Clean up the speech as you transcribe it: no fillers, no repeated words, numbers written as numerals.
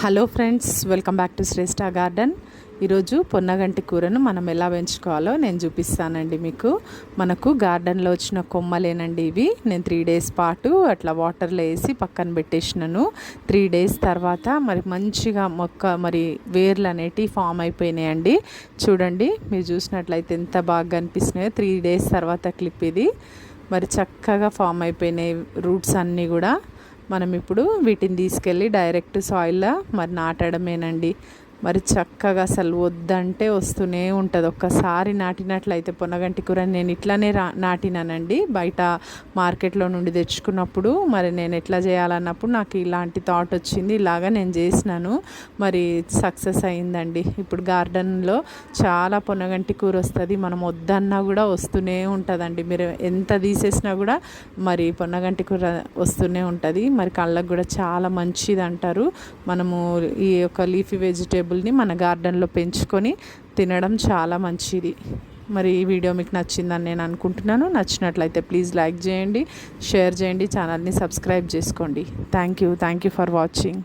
Hello friends, welcome back to Shreshta garden. ఈరోజు పొన్నగంటి కూరను మనం ఎలా పెంచుకోవాలో నేను చూపిస్తానండి మీకు. మనకు గార్డెన్లో వచ్చిన కొమ్మలేనండి ఇవి. నేను 3 డేస్ పాటు అట్లా వాటర్లో వేసి పక్కన పెట్టేసినాను. 3 డేస్ తర్వాత మరి మంచిగా మొక్క వేర్లు అనేటివి ఫామ్ అయిపోయినాయండి. చూడండి, మీరు చూసినట్లయితే ఎంత బాగా కనిపిస్తున్నాయో. 3 డేస్ తర్వాత క్లిప్ ఇది. మరి చక్కగా ఫామ్ అయిపోయినాయి రూట్స్ అన్నీ కూడా. మనం ఇప్పుడు వీటిని తీసుకెళ్ళి డైరెక్ట్ సాయిల్లో నాటడమేనండి. మరి చక్కగా అసలు వద్దంటే వస్తూనే ఉంటుంది. ఒక్కసారి నాటినట్లయితే పొన్నగంటి కూర నేను ఇట్లానే నాటినానండి. బయట మార్కెట్లో నుండి తెచ్చుకున్నప్పుడు మరి నేను ఎట్లా చేయాలన్నప్పుడు నాకు ఇలాంటి థాట్ వచ్చింది. ఇలాగా నేను చేసినాను, మరి సక్సెస్ అయిందండి. ఇప్పుడు గార్డెన్లో చాలా పొన్నగంటి కూర వస్తుంది. మనం వద్దన్నా కూడా వస్తూనే ఉంటుందండి. మీరు ఎంత తీసేసినా కూడా మరి పొన్నగంటి కూర వస్తూనే ఉంటుంది. మరి కళ్ళకు కూడా చాలా మంచిది అంటారు. మనము ఈ యొక్క లీఫీ వెజిటేబుల్ని మన గార్డెన్లో పెంచుకొని తినడం చాలా మంచిది. మరి ఈ వీడియో మీకు నచ్చిందని నేను అనుకుంటున్నాను. నచ్చినట్లయితే ప్లీజ్ లైక్ చేయండి, షేర్ చేయండి, ఛానల్ని సబ్స్క్రైబ్ చేసుకోండి. Thank you for watching.